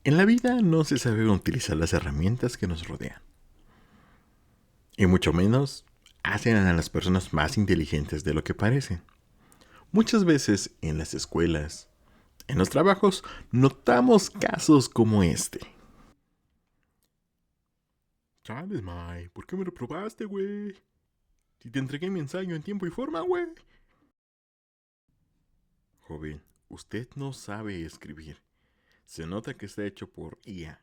En la vida no se sabe utilizar las herramientas que nos rodean, y mucho menos hacen a las personas más inteligentes de lo que parecen. Muchas veces en las escuelas, en los trabajos, notamos casos como este. Chales, Mai, ¿por qué me reprobaste, güey? Si te entregué mi ensayo en tiempo y forma, güey. Joven, usted no sabe escribir. Se nota que está hecho por IA.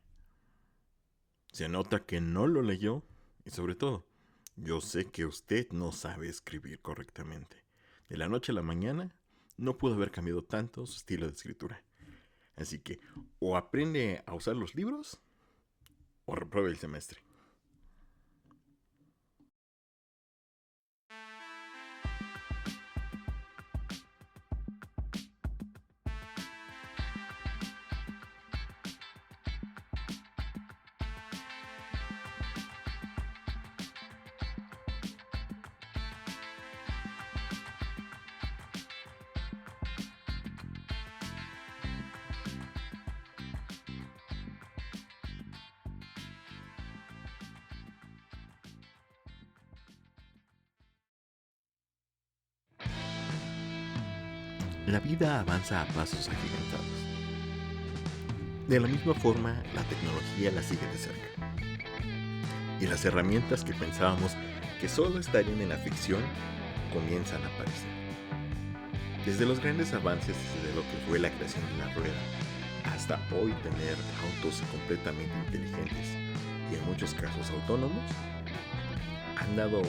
Se nota que no lo leyó. Y sobre todo, yo sé que usted no sabe escribir correctamente. De la noche a la mañana, no pudo haber cambiado tanto su estilo de escritura. Así que, o aprende a usar los libros, o repruebe el semestre. La vida avanza a pasos agigantados. De la misma forma, la tecnología la sigue de cerca. Y las herramientas que pensábamos que solo estarían en la ficción comienzan a aparecer. Desde los grandes avances de lo que fue la creación de la rueda, hasta hoy tener autos completamente inteligentes y en muchos casos autónomos, han dado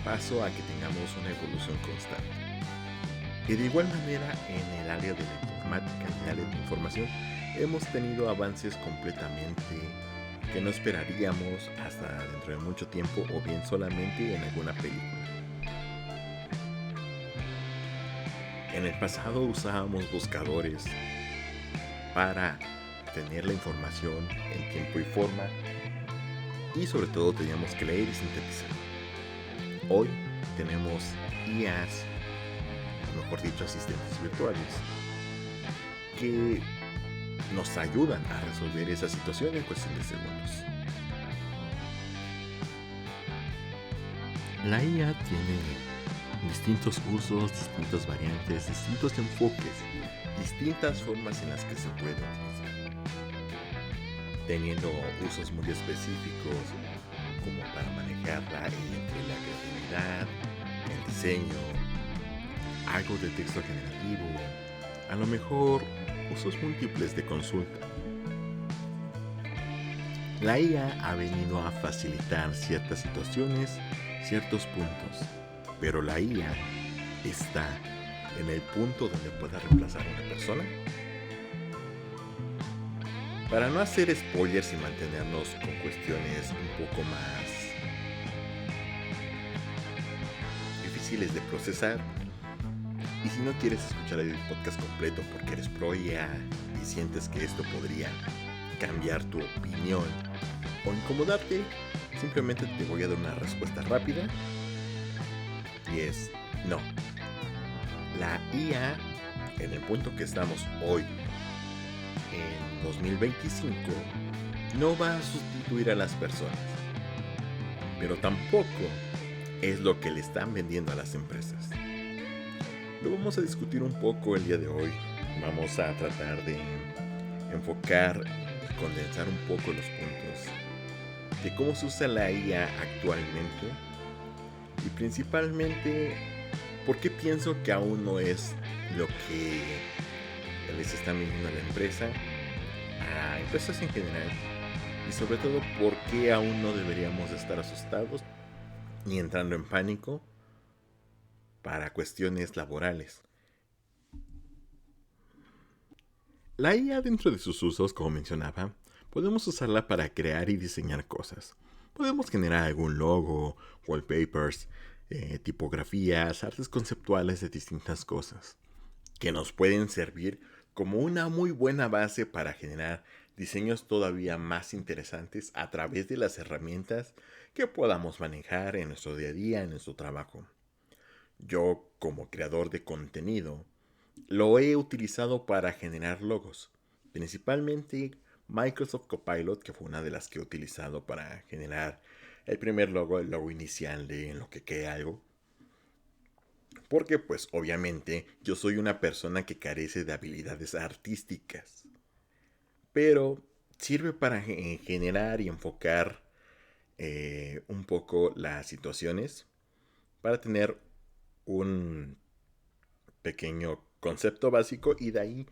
paso a que tengamos una evolución constante. Y de igual manera en el área de la informática, en el área de la información, hemos tenido avances completamente que no esperaríamos hasta dentro de mucho tiempo o bien solamente en alguna película. En el pasado usábamos buscadores para tener la información en tiempo y forma y sobre todo teníamos que leer y sintetizar. Hoy tenemos IAs, o mejor dicho asistentes virtuales, que nos ayudan a resolver esa situación en cuestión de segundos. La IA tiene distintos usos, distintas variantes, distintos enfoques, distintas formas en las que se puede utilizar, teniendo usos muy específicos como para manejarla entre la creatividad, el diseño, algo de texto generativo, a lo mejor usos múltiples de consulta. La IA ha venido a facilitar ciertas situaciones, ciertos puntos, pero la IA está en el punto donde pueda reemplazar a una persona. Para no hacer spoilers y mantenernos con cuestiones un poco más difíciles de procesar, y si no quieres escuchar el podcast completo porque eres pro IA y sientes que esto podría cambiar tu opinión o incomodarte, simplemente te voy a dar una respuesta rápida y es no. La IA, en el punto que estamos hoy, en 2025, no va a sustituir a las personas, pero tampoco es lo que le están vendiendo a las empresas. Lo vamos a discutir un poco el día de hoy. Vamos a tratar de enfocar y condensar un poco los puntos de cómo se usa la IA actualmente y principalmente por qué pienso que aún no es lo que les están vendiendo a la empresa, a empresas en general, y sobre todo por qué aún no deberíamos estar asustados ni entrando en pánico para cuestiones laborales. La IA dentro de sus usos, como mencionaba, podemos usarla para crear y diseñar cosas. Podemos generar algún logo, wallpapers, tipografías, artes conceptuales de distintas cosas, que nos pueden servir como una muy buena base para generar diseños todavía más interesantes a través de las herramientas que podamos manejar en nuestro día a día, en nuestro trabajo. Yo, como creador de contenido, lo he utilizado para generar logos, principalmente Microsoft Copilot, que fue una de las que he utilizado para generar el primer logo, el logo inicial de en lo que quede algo. Porque pues obviamente yo soy una persona que carece de habilidades artísticas. Pero sirve para generar y enfocar un poco las situaciones para tener un pequeño concepto básico y de ahí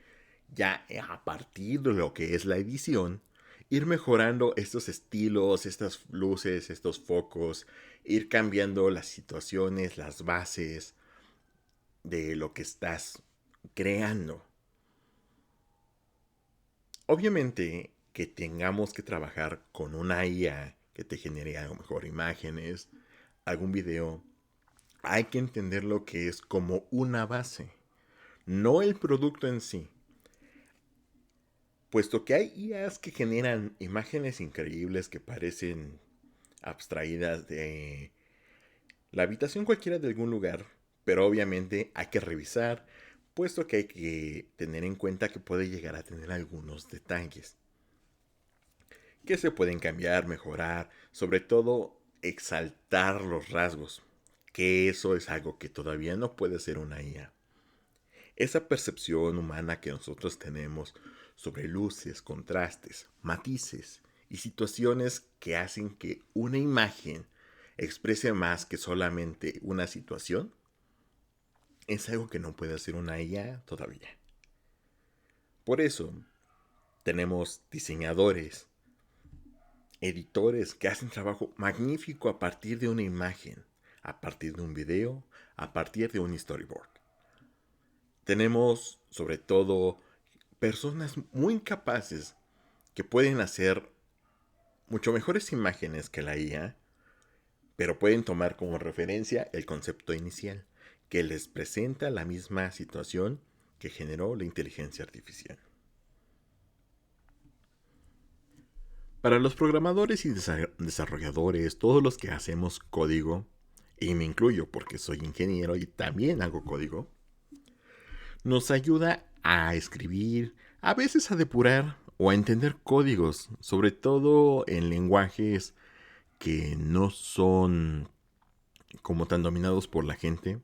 ya a partir de lo que es la edición ir mejorando estos estilos, estas luces, estos focos, ir cambiando las situaciones, las bases de lo que estás creando. Obviamente que tengamos que trabajar con una IA que te genere a lo mejor imágenes, algún video, hay que entender lo que es como una base, no el producto en sí. Puesto que hay IAs que generan imágenes increíbles que parecen abstraídas de la habitación cualquiera de algún lugar, pero obviamente hay que revisar, puesto que hay que tener en cuenta que puede llegar a tener algunos detalles que se pueden cambiar, mejorar, sobre todo exaltar los rasgos, que eso es algo que todavía no puede ser una IA. Esa percepción humana que nosotros tenemos sobre luces, contrastes, matices y situaciones que hacen que una imagen exprese más que solamente una situación, es algo que no puede hacer una IA todavía. Por eso tenemos diseñadores, editores que hacen trabajo magnífico a partir de una imagen, a partir de un video, a partir de un storyboard. Tenemos sobre todo personas muy capaces que pueden hacer mucho mejores imágenes que la IA, pero pueden tomar como referencia el concepto inicial, que les presenta la misma situación que generó la inteligencia artificial. Para los programadores y desarrolladores, todos los que hacemos código, y me incluyo porque soy ingeniero y también hago código, nos ayuda a escribir, a veces a depurar o a entender códigos, sobre todo en lenguajes que no son como tan dominados por la gente.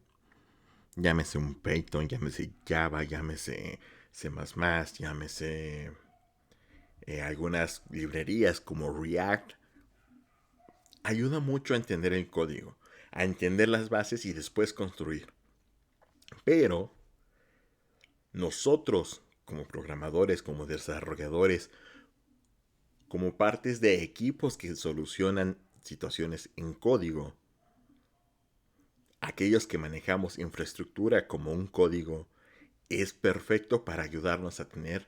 Llámese un Python, llámese Java, llámese C++, llámese algunas librerías como React. Ayuda mucho a entender el código, a entender las bases y después construir. Pero nosotros, como programadores, como desarrolladores, como partes de equipos que solucionan situaciones en código, aquellos que manejamos infraestructura como un código, es perfecto para ayudarnos a tener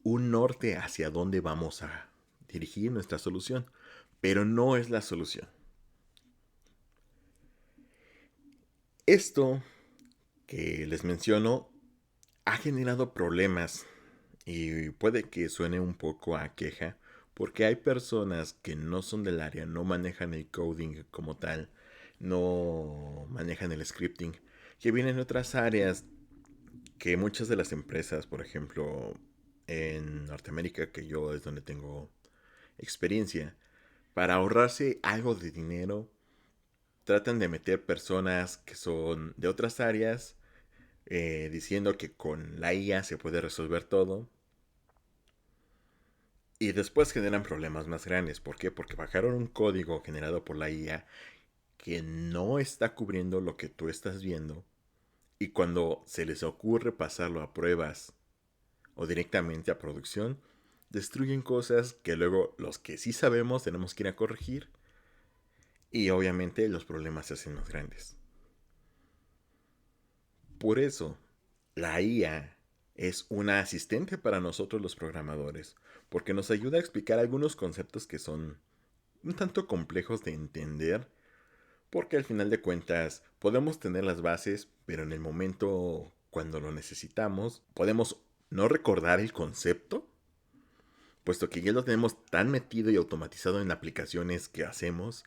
un norte hacia dónde vamos a dirigir nuestra solución, pero no es la solución. Esto que les menciono ha generado problemas y puede que suene un poco a queja porque hay personas que no son del área, no manejan el coding como tal, no manejan el scripting, que vienen de otras áreas que muchas de las empresas, por ejemplo, en Norteamérica, que yo es donde tengo experiencia, para ahorrarse algo de dinero, tratan de meter personas que son de otras áreas, diciendo que con la IA se puede resolver todo. Y después generan problemas más grandes. ¿Por qué? Porque bajaron un código generado por la IA que no está cubriendo lo que tú estás viendo. Y cuando se les ocurre pasarlo a pruebas o directamente a producción, destruyen cosas que luego los que sí sabemos tenemos que ir a corregir. Y obviamente los problemas se hacen más grandes. Por eso, la IA es una asistente para nosotros los programadores, porque nos ayuda a explicar algunos conceptos que son un tanto complejos de entender, porque al final de cuentas podemos tener las bases, pero en el momento cuando lo necesitamos, podemos no recordar el concepto, puesto que ya lo tenemos tan metido y automatizado en aplicaciones que hacemos,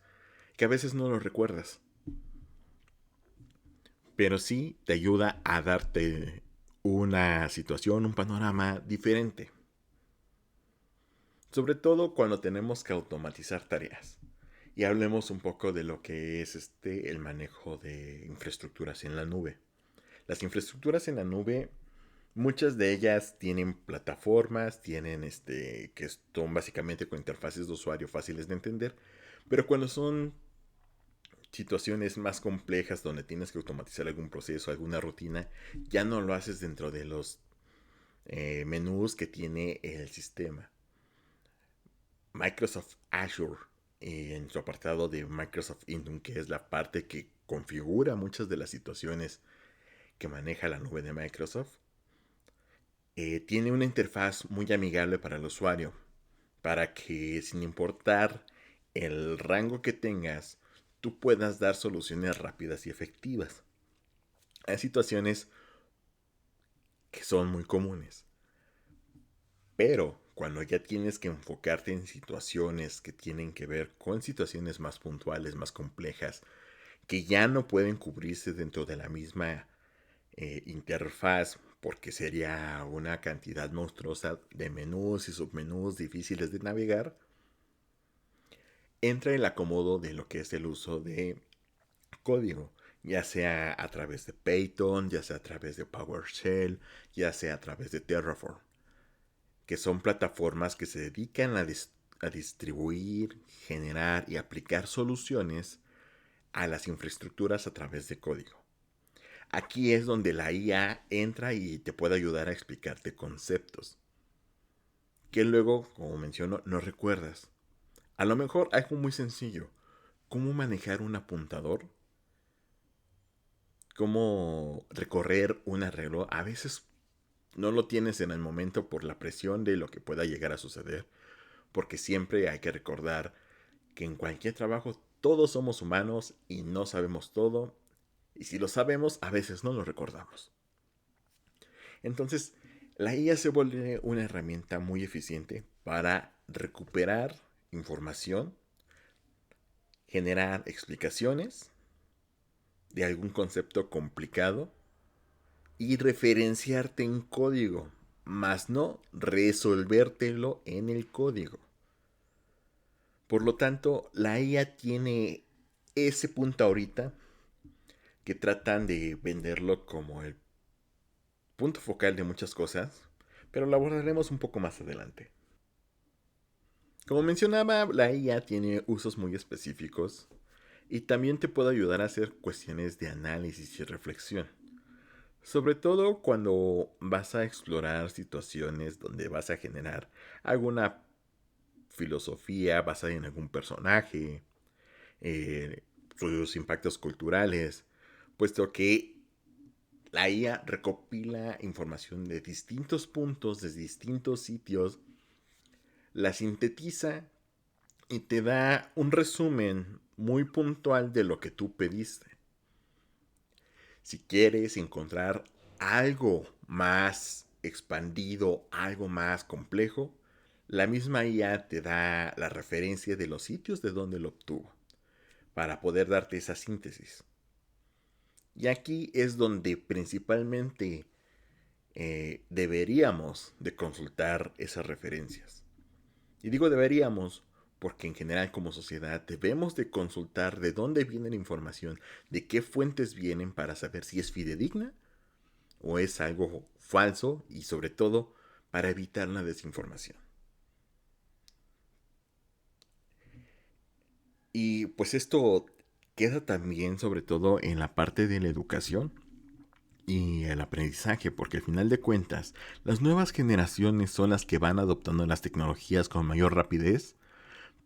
que a veces no lo recuerdas. Pero sí te ayuda a darte una situación, un panorama diferente. sobre todo cuando tenemos que automatizar tareas. Y hablemos un poco de lo que es el manejo de infraestructuras en la nube. Las infraestructuras en la nube, muchas de ellas tienen plataformas, tienen que son básicamente con interfaces de usuario fáciles de entender, pero cuando son situaciones más complejas donde tienes que automatizar algún proceso, alguna rutina, ya no lo haces dentro de los menús que tiene el sistema. Microsoft Azure, en su apartado de Microsoft Intune, que es la parte que configura muchas de las situaciones que maneja la nube de Microsoft, tiene una interfaz muy amigable para el usuario, para que sin importar el rango que tengas, tú puedas dar soluciones rápidas y efectivas. Hay situaciones que son muy comunes, pero cuando ya tienes que enfocarte en situaciones que tienen que ver con situaciones más puntuales, más complejas, que ya no pueden cubrirse dentro de la misma interfaz, porque sería una cantidad monstruosa de menús y submenús difíciles de navegar, entra el acomodo de lo que es el uso de código, ya sea a través de Python, ya sea a través de PowerShell, ya sea a través de Terraform, que son plataformas que se dedican a distribuir, generar y aplicar soluciones a las infraestructuras a través de código. Aquí es donde la IA entra y te puede ayudar a explicarte conceptos que luego, como menciono, no recuerdas. A lo mejor algo muy sencillo, cómo manejar un apuntador, cómo recorrer un arreglo. A veces no lo tienes en el momento por la presión de lo que pueda llegar a suceder, porque siempre hay que recordar que en cualquier trabajo todos somos humanos y no sabemos todo, y si lo sabemos a veces no lo recordamos. Entonces, la IA se vuelve una herramienta muy eficiente para recuperar información, generar explicaciones de algún concepto complicado y referenciarte en código, más no resolvértelo en el código. Por lo tanto, la IA tiene ese punto ahorita que tratan de venderlo como el punto focal de muchas cosas, pero lo abordaremos un poco más adelante. Como mencionaba, la IA tiene usos muy específicos y también te puede ayudar a hacer cuestiones de análisis y reflexión. Sobre todo cuando vas a explorar situaciones donde vas a generar alguna filosofía basada en algún personaje, sus impactos culturales, puesto que la IA recopila información de distintos puntos, de distintos sitios, la sintetiza y te da un resumen muy puntual de lo que tú pediste. Si quieres encontrar algo más expandido, algo más complejo, la misma IA te da la referencia de los sitios de donde lo obtuvo para poder darte esa síntesis. Y aquí es donde principalmente deberíamos de consultar esas referencias. Y digo deberíamos porque en general como sociedad debemos de consultar de dónde viene la información, de qué fuentes vienen para saber si es fidedigna o es algo falso y sobre todo para evitar la desinformación. Y pues esto queda también sobre todo en la parte de la educación y el aprendizaje, porque al final de cuentas las nuevas generaciones son las que van adoptando las tecnologías con mayor rapidez,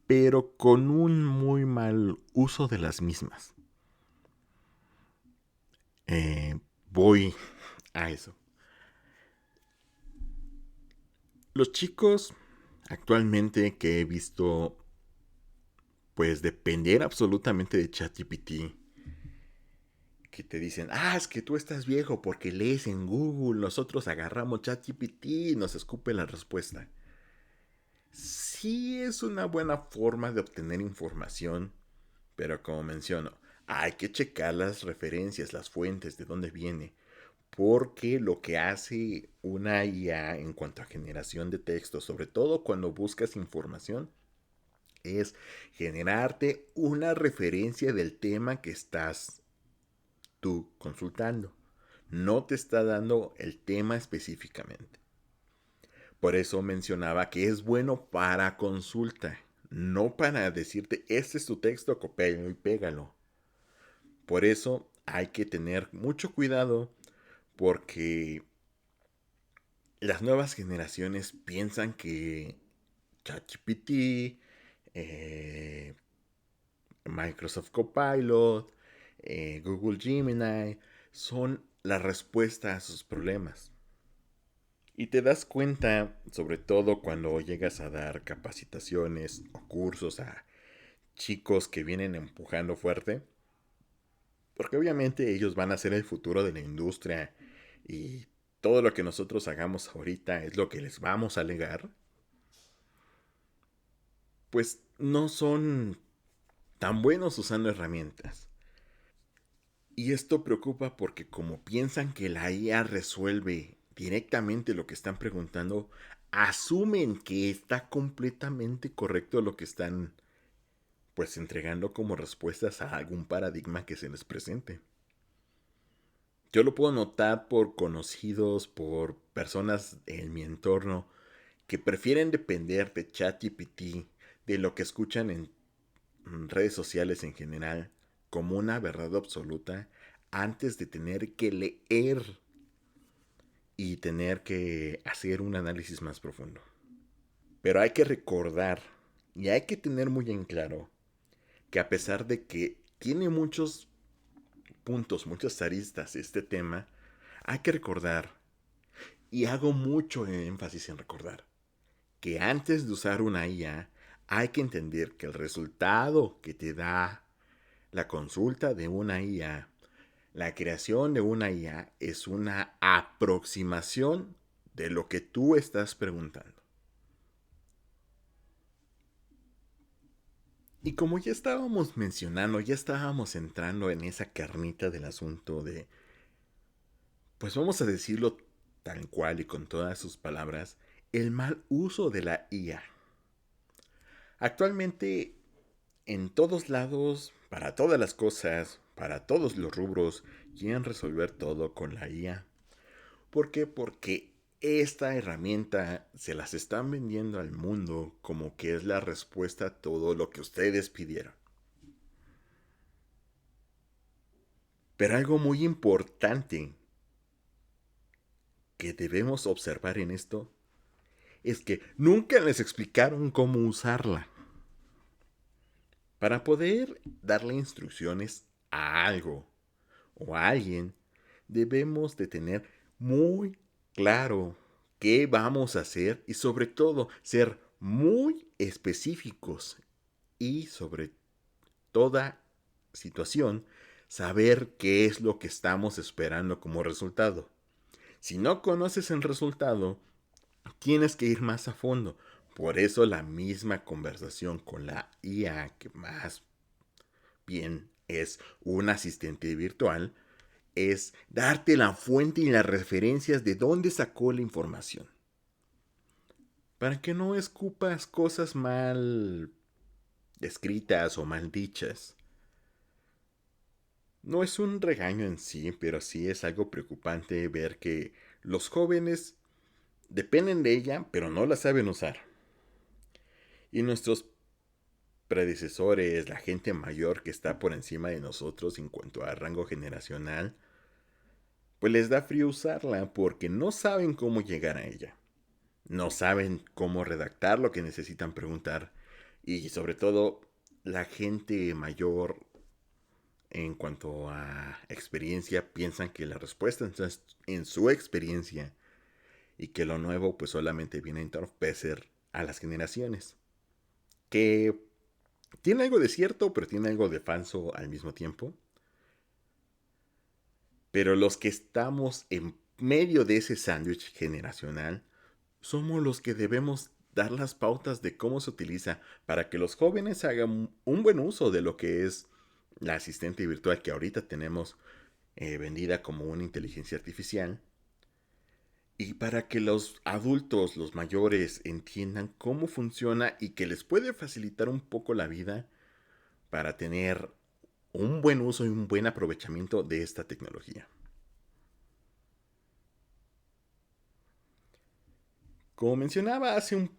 pero con un muy mal uso de las mismas. Voy a eso. Los chicos actualmente que he visto pues depender absolutamente de ChatGPT, que te dicen, es que tú estás viejo porque lees en Google, nosotros agarramos ChatGPT y nos escupe la respuesta. Sí es una buena forma de obtener información, pero como menciono, hay que checar las referencias, las fuentes, de dónde viene, porque lo que hace una IA en cuanto a generación de texto, sobre todo cuando buscas información, es generarte una referencia del tema que estás tú consultando. No te está dando el tema específicamente. Por eso mencionaba que es bueno para consulta, no para decirte, este es tu texto, copéalo y pégalo. Por eso hay que tener mucho cuidado porque las nuevas generaciones piensan que ChatGPT, eh, Microsoft Copilot, Google Gemini son la respuesta a sus problemas. Y te das cuenta, sobre todo cuando llegas a dar capacitaciones o cursos a chicos que vienen empujando fuerte, porque obviamente ellos van a ser el futuro de la industria y todo lo que nosotros hagamos ahorita es lo que les vamos a legar, pues no son tan buenos usando herramientas. Y esto preocupa porque como piensan que la IA resuelve directamente lo que están preguntando, asumen que está completamente correcto lo que están pues entregando como respuestas a algún paradigma que se les presente. Yo lo puedo notar por conocidos, por personas en mi entorno que prefieren depender de ChatGPT, de lo que escuchan en redes sociales en general, como una verdad absoluta, antes de tener que leer y tener que hacer un análisis más profundo. Pero hay que recordar y hay que tener muy en claro que a pesar de que tiene muchos puntos, muchas aristas este tema, hay que recordar, y hago mucho énfasis en recordar, que antes de usar una IA hay que entender que el resultado que te da la consulta de una IA, la creación de una IA es una aproximación de lo que tú estás preguntando. Y como ya estábamos mencionando, ya estábamos entrando en esa carnita del asunto de, pues vamos a decirlo tal cual y con todas sus palabras, el mal uso de la IA. Actualmente, en todos lados, para todas las cosas, para todos los rubros, quieren resolver todo con la IA. ¿Por qué? Porque esta herramienta se las están vendiendo al mundo como que es la respuesta a todo lo que ustedes pidieron. Pero algo muy importante que debemos observar en esto es que nunca les explicaron cómo usarla. Para poder darle instrucciones a algo o a alguien, debemos de tener muy claro qué vamos a hacer y sobre todo ser muy específicos y sobre toda situación saber qué es lo que estamos esperando como resultado. Si no conoces el resultado, tienes que ir más a fondo. Por eso la misma conversación con la IA, que más bien es un asistente virtual, es darte la fuente y las referencias de dónde sacó la información. Para que no escupas cosas mal escritas o mal dichas. No es un regaño en sí, pero sí es algo preocupante ver que los jóvenes dependen de ella, pero no la saben usar. Y nuestros predecesores, la gente mayor que está por encima de nosotros en cuanto a rango generacional, pues les da frío usarla porque no saben cómo llegar a ella. No saben cómo redactar lo que necesitan preguntar. Y sobre todo, la gente mayor en cuanto a experiencia piensan que la respuesta está en su experiencia y que lo nuevo pues solamente viene a entorpecer a las generaciones. Que tiene algo de cierto, pero tiene algo de falso al mismo tiempo. Pero los que estamos en medio de ese sándwich generacional somos los que debemos dar las pautas de cómo se utiliza para que los jóvenes hagan un buen uso de lo que es la asistente virtual que ahorita tenemos vendida como una inteligencia artificial. Y para que los adultos, los mayores, entiendan cómo funciona y que les puede facilitar un poco la vida para tener un buen uso y un buen aprovechamiento de esta tecnología. Como mencionaba hace un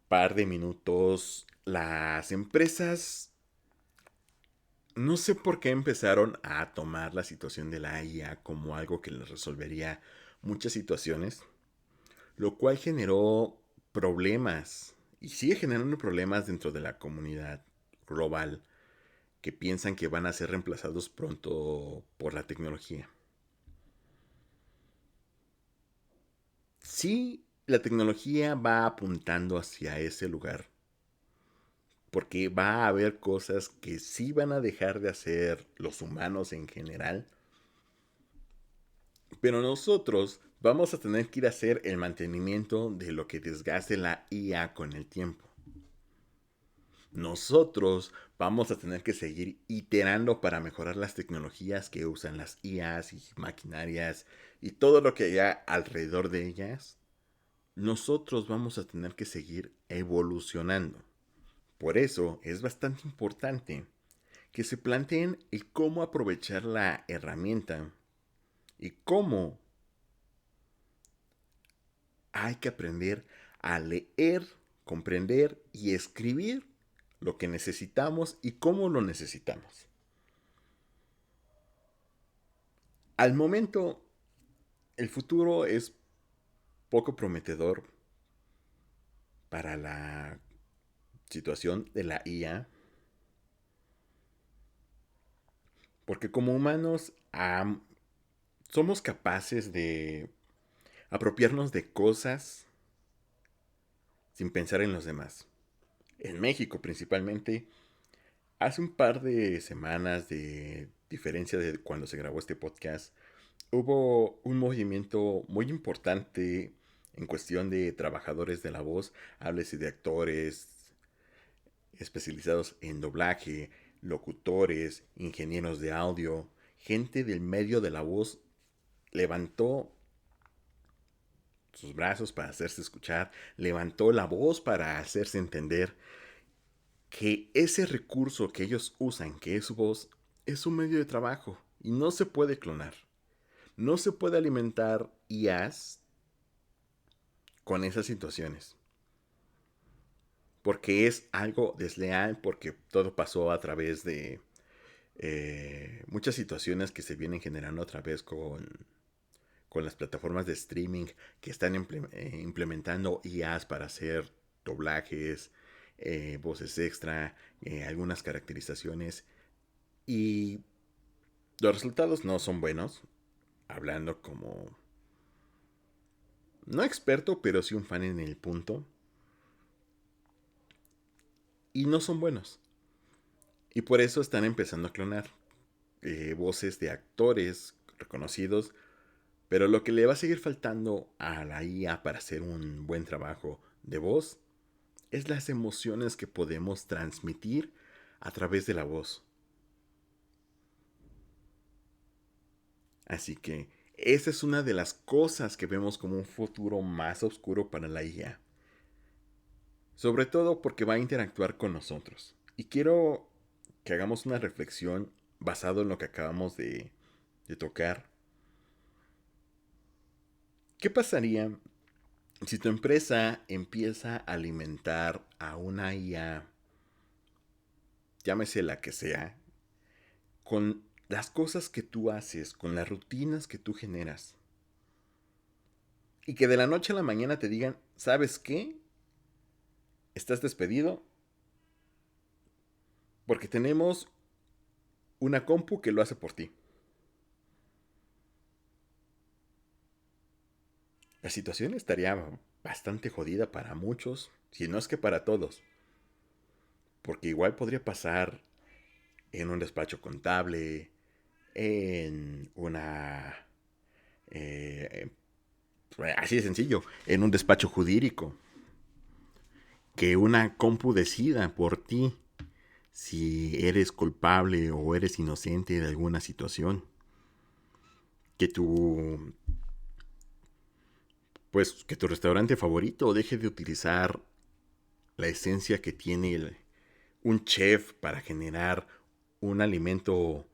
par de minutos, las empresas no sé por qué empezaron a tomar la situación de la IA como algo que les resolvería muchas situaciones, lo cual generó problemas y sigue generando problemas dentro de la comunidad global que piensan que van a ser reemplazados pronto por la tecnología. Sí, la tecnología va apuntando hacia ese lugar, porque va a haber cosas que sí van a dejar de hacer los humanos en general, pero nosotros vamos a tener que ir a hacer el mantenimiento de lo que desgaste la IA con el tiempo. Nosotros vamos a tener que seguir iterando para mejorar las tecnologías que usan las IAs y maquinarias y todo lo que haya alrededor de ellas. Nosotros vamos a tener que seguir evolucionando. Por eso es bastante importante que se planteen el cómo aprovechar la herramienta y cómo hay que aprender a leer, comprender y escribir lo que necesitamos y cómo lo necesitamos. Al momento, el futuro es poco prometedor para la situación de la IA, porque como humanos somos capaces de apropiarnos de cosas sin pensar en los demás. En México principalmente, hace un par de semanas de diferencia de cuando se grabó este podcast, hubo un movimiento muy importante en cuestión de trabajadores de la voz, háblese de actores especializados en doblaje, locutores, ingenieros de audio, gente del medio de la voz levantó sus brazos para hacerse escuchar, levantó la voz para hacerse entender que ese recurso que ellos usan, que es su voz, es un medio de trabajo y no se puede clonar. No se puede alimentar IAs con esas situaciones. Porque es algo desleal, porque todo pasó a través de muchas situaciones que se vienen generando otra vez con las plataformas de streaming que están implementando IAs para hacer doblajes, voces extra, algunas caracterizaciones. Y los resultados no son buenos. Hablando como... no experto, pero sí un fan en el punto. Y no son buenos. Y por eso están empezando a clonar voces de actores reconocidos. Pero lo que le va a seguir faltando a la IA para hacer un buen trabajo de voz es las emociones que podemos transmitir a través de la voz. Así que esa es una de las cosas que vemos como un futuro más oscuro para la IA. Sobre todo porque va a interactuar con nosotros. Y quiero que hagamos una reflexión basado en lo que acabamos de tocar. ¿Qué pasaría si tu empresa empieza a alimentar a una IA, llámese la que sea, con las cosas que tú haces, con las rutinas que tú generas? Y que de la noche a la mañana te digan, ¿sabes qué? Estás despedido porque tenemos una compu que lo hace por ti. La situación estaría bastante jodida para muchos, si no es que para todos. Porque igual podría pasar en un despacho contable, en una... eh, así de sencillo, en un despacho jurídico. Que una compu decida por ti si eres culpable o eres inocente de alguna situación. que que tu restaurante favorito deje de utilizar la esencia que tiene un chef para generar un alimento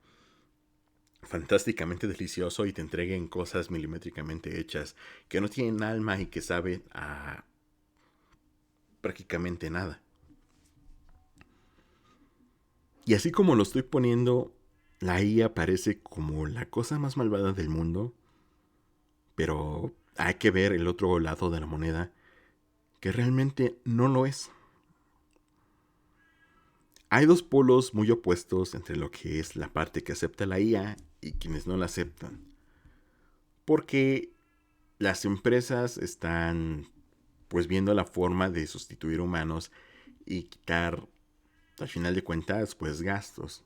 fantásticamente delicioso y te entreguen cosas milimétricamente hechas que no tienen alma y que saben a prácticamente nada. Y así como lo estoy poniendo, la IA parece como la cosa más malvada del mundo, pero hay que ver el otro lado de la moneda, que realmente no lo es. Hay dos polos muy opuestos entre lo que es la parte que acepta la IA y quienes no la aceptan. Porque las empresas están pues viendo la forma de sustituir humanos y quitar, al final de cuentas, pues gastos.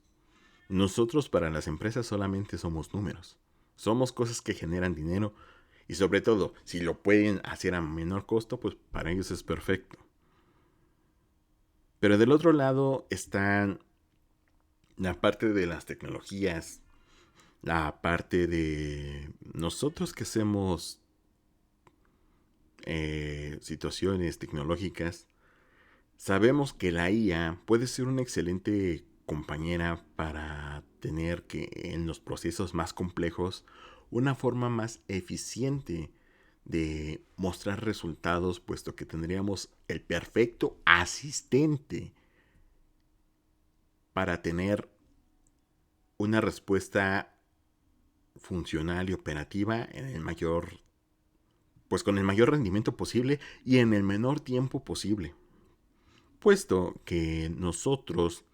Nosotros para las empresas solamente somos números. Somos cosas que generan dinero y sobre todo, si lo pueden hacer a menor costo, pues para ellos es perfecto. Pero del otro lado están la parte de las tecnologías, la parte de nosotros que hacemos situaciones tecnológicas. Sabemos que la IA puede ser una excelente compañera para tener que en los procesos más complejos una forma más eficiente de mostrar resultados, puesto que tendríamos el perfecto asistente para tener una respuesta funcional y operativa en el mayor, pues con el mayor rendimiento posible y en el menor tiempo posible. Puesto que nosotros,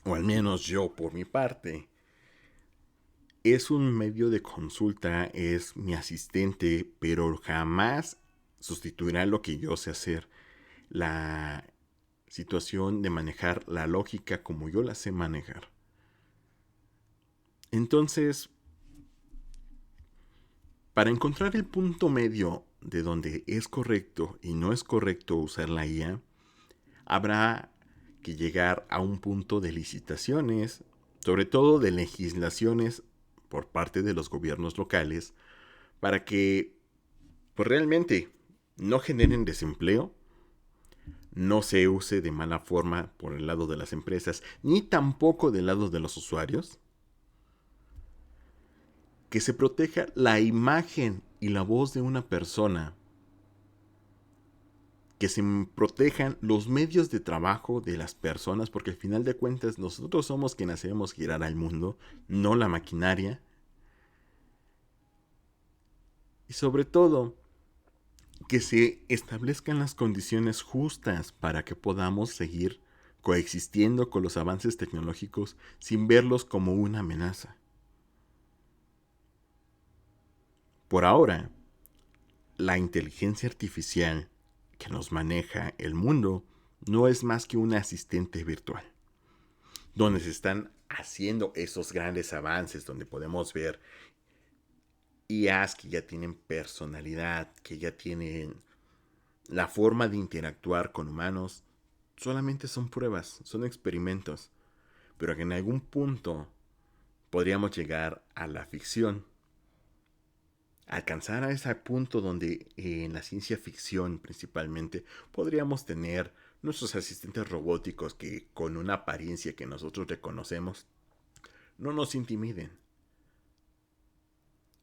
o al menos yo por mi parte, es un medio de consulta, es mi asistente, pero jamás sustituirá lo que yo sé hacer. La situación de manejar la lógica como yo la sé manejar. Entonces, para encontrar el punto medio de donde es correcto y no es correcto usar la IA, habrá que llegar a un punto de licitaciones, sobre todo de legislaciones por parte de los gobiernos locales, para que pues, realmente no generen desempleo, no se use de mala forma por el lado de las empresas, ni tampoco del lado de los usuarios, que se proteja la imagen y la voz de una persona, que se protejan los medios de trabajo de las personas, porque al final de cuentas nosotros somos quienes hacemos girar al mundo, no la maquinaria. Y sobre todo, que se establezcan las condiciones justas para que podamos seguir coexistiendo con los avances tecnológicos sin verlos como una amenaza. Por ahora, la inteligencia artificial que nos maneja el mundo no es más que un asistente virtual, donde se están haciendo esos grandes avances, donde podemos ver IAs que ya tienen personalidad, que ya tienen la forma de interactuar con humanos. Solamente son pruebas, son experimentos, pero que en algún punto podríamos llegar a la ficción, alcanzar a ese punto donde en la ciencia ficción principalmente podríamos tener nuestros asistentes robóticos que con una apariencia que nosotros reconocemos no nos intimiden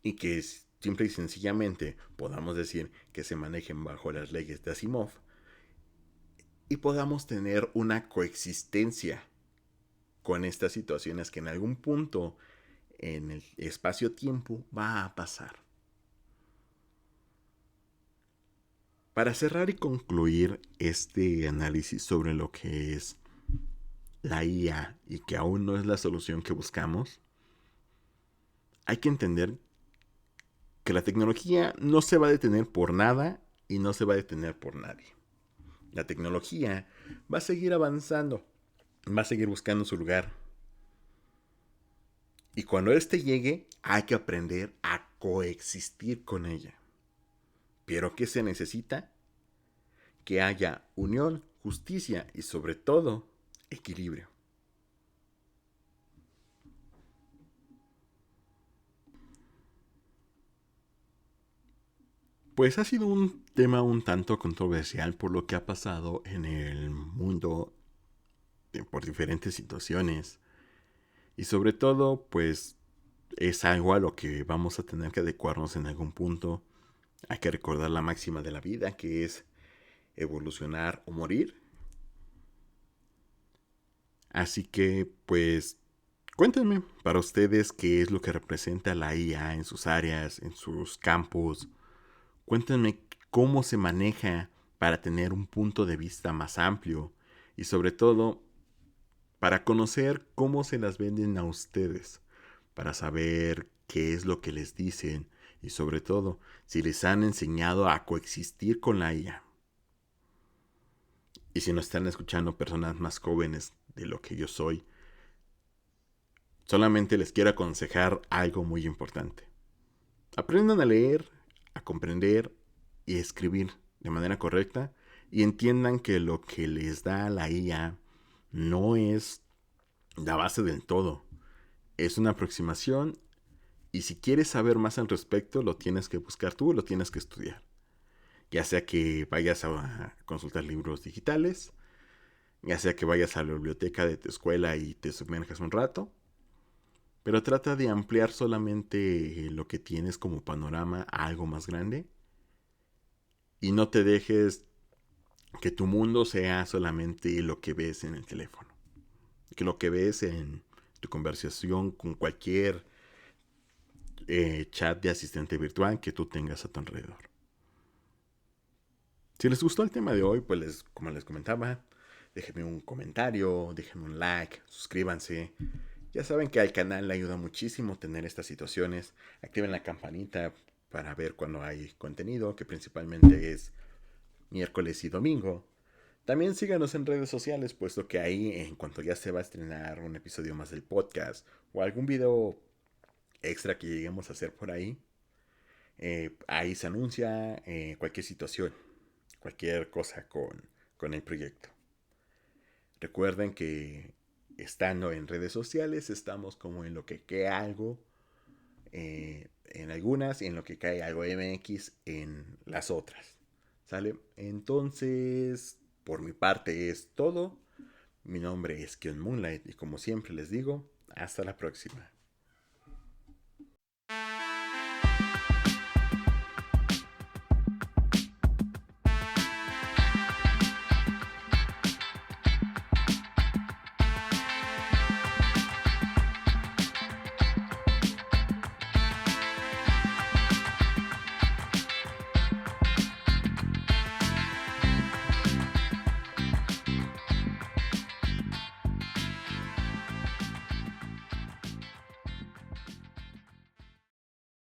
y que simple y sencillamente podamos decir que se manejen bajo las leyes de Asimov y podamos tener una coexistencia con estas situaciones que en algún punto en el espacio-tiempo va a pasar. Para cerrar y concluir este análisis sobre lo que es la IA y que aún no es la solución que buscamos, hay que entender que la tecnología no se va a detener por nada y no se va a detener por nadie. La tecnología va a seguir avanzando, va a seguir buscando su lugar. Y cuando éste llegue, hay que aprender a coexistir con ella. ¿Pero qué se necesita? Que haya unión, justicia y sobre todo, equilibrio. Pues ha sido un tema un tanto controversial por lo que ha pasado en el mundo por diferentes situaciones. Y sobre todo, pues es algo a lo que vamos a tener que adecuarnos en algún punto. Hay que recordar la máxima de la vida, que es evolucionar o morir. Así que, pues, cuéntenme para ustedes qué es lo que representa la IA en sus áreas, en sus campos. Cuéntenme cómo se maneja para tener un punto de vista más amplio y sobre todo para conocer cómo se las venden a ustedes, para saber qué es lo que les dicen y sobre todo si les han enseñado a coexistir con la IA. Y si nos están escuchando personas más jóvenes de lo que yo soy, solamente les quiero aconsejar algo muy importante. Aprendan a leer, a comprender y a escribir de manera correcta y entiendan que lo que les da la IA no es la base del todo. Es una aproximación y si quieres saber más al respecto lo tienes que buscar tú, lo tienes que estudiar. Ya sea que vayas a consultar libros digitales, ya sea que vayas a la biblioteca de tu escuela y te sumerjas un rato, pero trata de ampliar solamente lo que tienes como panorama a algo más grande y no te dejes que tu mundo sea solamente lo que ves en el teléfono, que lo que ves en tu conversación con cualquier chat de asistente virtual que tú tengas a tu alrededor. Si les gustó el tema de hoy, pues como les comentaba, déjenme un comentario, déjenme un like, suscríbanse. Ya saben que al canal le ayuda muchísimo tener estas situaciones. Activen la campanita para ver cuando hay contenido, que principalmente es miércoles y domingo. También síganos en redes sociales, puesto que ahí, en cuanto ya se va a estrenar un episodio más del podcast o algún video extra que lleguemos a hacer por ahí, ahí se anuncia cualquier situación, cualquier cosa con el proyecto. Recuerden que estando en redes sociales estamos como en lo que cae algo en algunas y en lo que cae algo MX en las otras. ¿Sale? Entonces, por mi parte es todo. Mi nombre es Kion Moonlight y como siempre les digo, hasta la próxima.